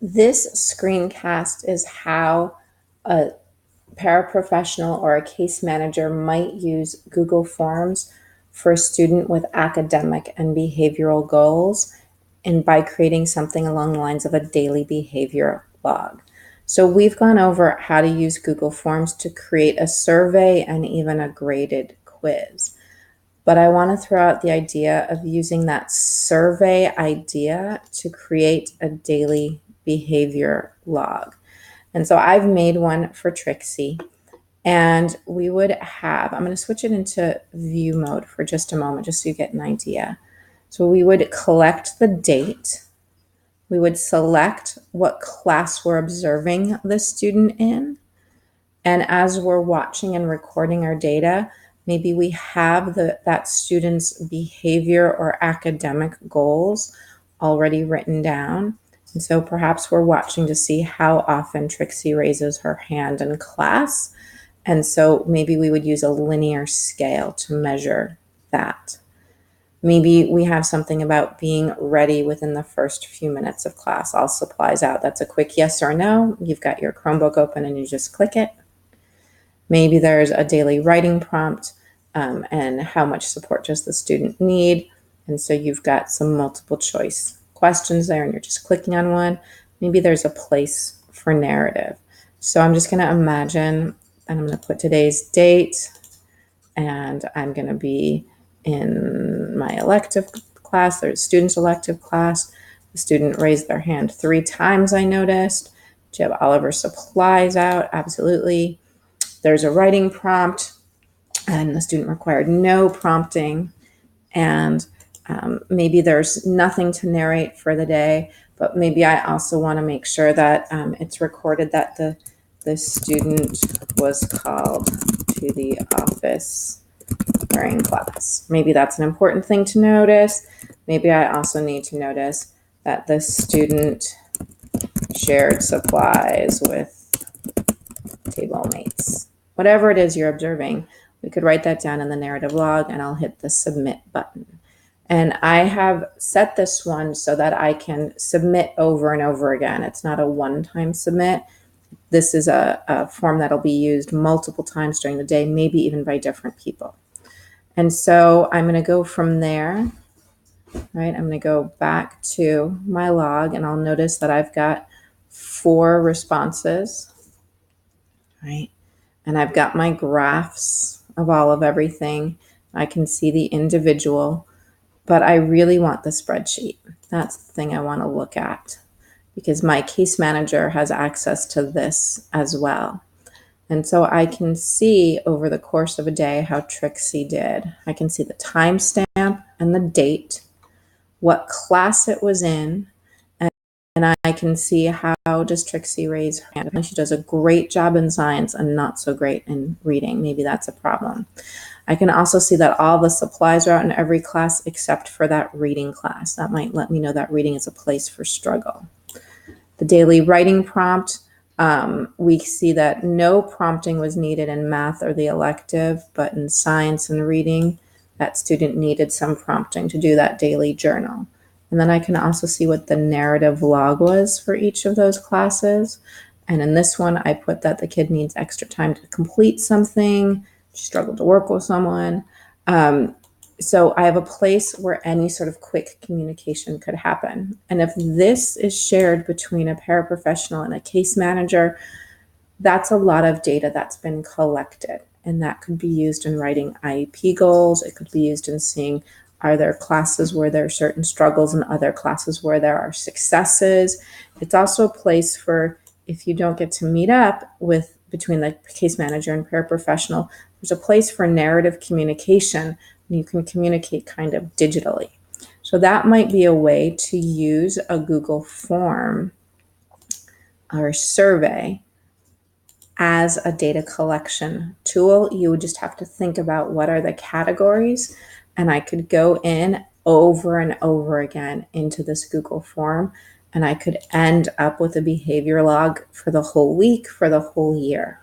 This screencast is how a paraprofessional or a case manager might use Google Forms for a student with academic and behavioral goals, and by creating something along the lines of a daily behavior log. So we've gone over how to use Google Forms to create a survey and even a graded quiz. But I want to throw out the idea of using that survey idea to create a daily behavior log. And so I've made one for Trixie, and we would have, I'm going to switch it into view mode for just a moment, just so you get an idea. So we would collect the date. We would select what class we're observing the student in. And as we're watching and recording our data, maybe we have that student's behavior or academic goals already written down. And so perhaps we're watching to see how often Trixie raises her hand in class. And so maybe we would use a linear scale to measure that. Maybe we have something about being ready within the first few minutes of class. All supplies out. That's a quick yes or no. You've got your Chromebook open and you just click it. Maybe there's a daily writing prompt, and how much support does the student need? And so you've got some multiple choice questions there and you're just clicking on one. Maybe there's a place for narrative. So I'm just going to imagine, and I'm going to put today's date, and I'm going to be in my elective class, there's student's elective class. The student raised their hand 3 times, I noticed. Do you have all of her supplies out? Absolutely. There's a writing prompt, and the student required no prompting. And maybe there's nothing to narrate for the day, but maybe I also want to make sure that it's recorded that the student was called to the office during class. Maybe that's an important thing to notice. Maybe I also need to notice that the student shared supplies with table mates. Whatever it is you're observing, we could write that down in the narrative log, and I'll hit the submit button. And I have set this one so that I can submit over and over again. It's not a one-time submit. This is a form that'll be used multiple times during the day, maybe even by different people. And so I'm going to go from there, right? I'm going to go back to my log, and I'll notice that I've got 4 responses, right? And I've got my graphs of all of everything. I can see the individual, but I really want the spreadsheet. That's the thing I want to look at, because my case manager has access to this as well. And so I can see over the course of a day how Trixie did. I can see the timestamp and the date, what class it was in, and I can see how does Trixie raise her hand. She does a great job in science and not so great in reading. Maybe that's a problem. I can also see that all the supplies are out in every class except for that reading class. That might let me know that reading is a place for struggle. The daily writing prompt, we see that no prompting was needed in math or the elective, but in science and reading, that student needed some prompting to do that daily journal. And then I can also see what the narrative log was for each of those classes. And in this one, I put that the kid needs extra time to complete something, she struggled to work with someone. So I have a place where any sort of quick communication could happen. And if this is shared between a paraprofessional and a case manager, that's a lot of data that's been collected. And that could be used in writing IEP goals. It could be used in seeing, are there classes where there are certain struggles and other classes where there are successes? It's also a place for, if you don't get to meet up with between the case manager and paraprofessional, there's a place for narrative communication. You can communicate kind of digitally. So that might be a way to use a Google form or survey as a data collection tool. You would just have to think about what are the categories, and I could go in over and over again into this Google form, and I could end up with a behavior log for the whole week, for the whole year.